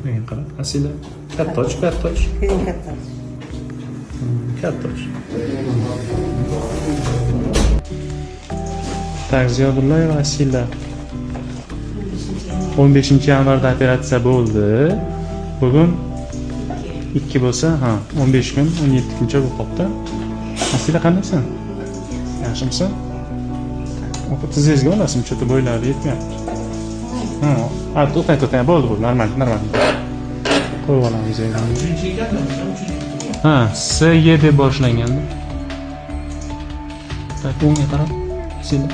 Men qarab, asila. Katta och. Keyin katta. Katta och. Tak, Ziyodullayev Asila. 15-yanvarda operatsiya bo'ldi. Bugun 2 bo'lsa, 15 kun, 17 kuncha bo'lib qopti. Asila qandaysan? Yaxshimisan? O'qitizingizga olasizmi? Cho'ta bo'ylari yetmayapti. To'xtang, bo'ldi, normal. Qo'yib olamiz endi. S7 deb boshlanganda. Tak, o'ngga qarab. Asila.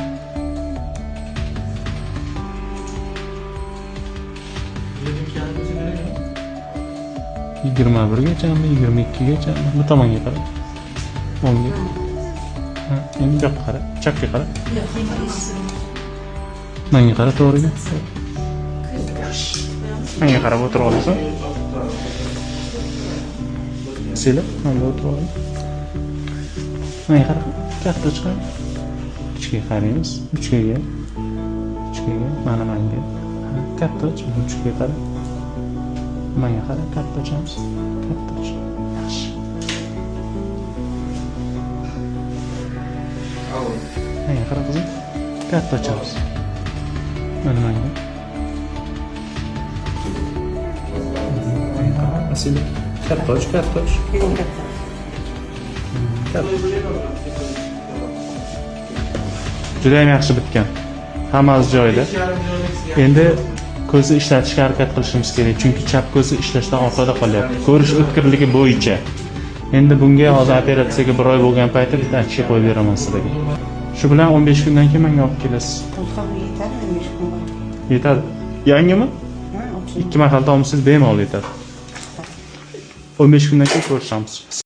Yigirma birgachami, 22gachami? Bu tomonga qarab. O'ngga. Endi bu yoqqa qarab, chapga qarab. Menga qarab, to'g'riga. Menga qarab o'tirib olasan. Sila, menga o'tirib oling. Menga qarab, katta chiqar. Ichga qaraymiz. Ichga. Mana menga. Katta ichga qarab. Menga qarab, katta ochamiz. Katta och. Yaxshi. Menga qarab qizim. Katta ochamiz. Mana menga. Asila. Katta och. Keyin katta. Juda ham yaxshi bitgan. Hammasi joyida. Endi ko'zni ishlatishga harakat qilishimiz kerak, chunki chap ko'zi ishlashdan orqada qolyapti. Ko'rish o'tkirligi bo'yicha. Endi bunga hozir operatsiyaga 1 oy bo'lgan paytda bitta achka qo'yib beraman sizlarga. Shu bilan 15 kundan keyin menga olib kelasiz. Yetadi, 15 kun bor. Yetadi. Yangimi? 2 marta olsangiz bemalol yetadi. 15 kundan keyin ko'rishamiz.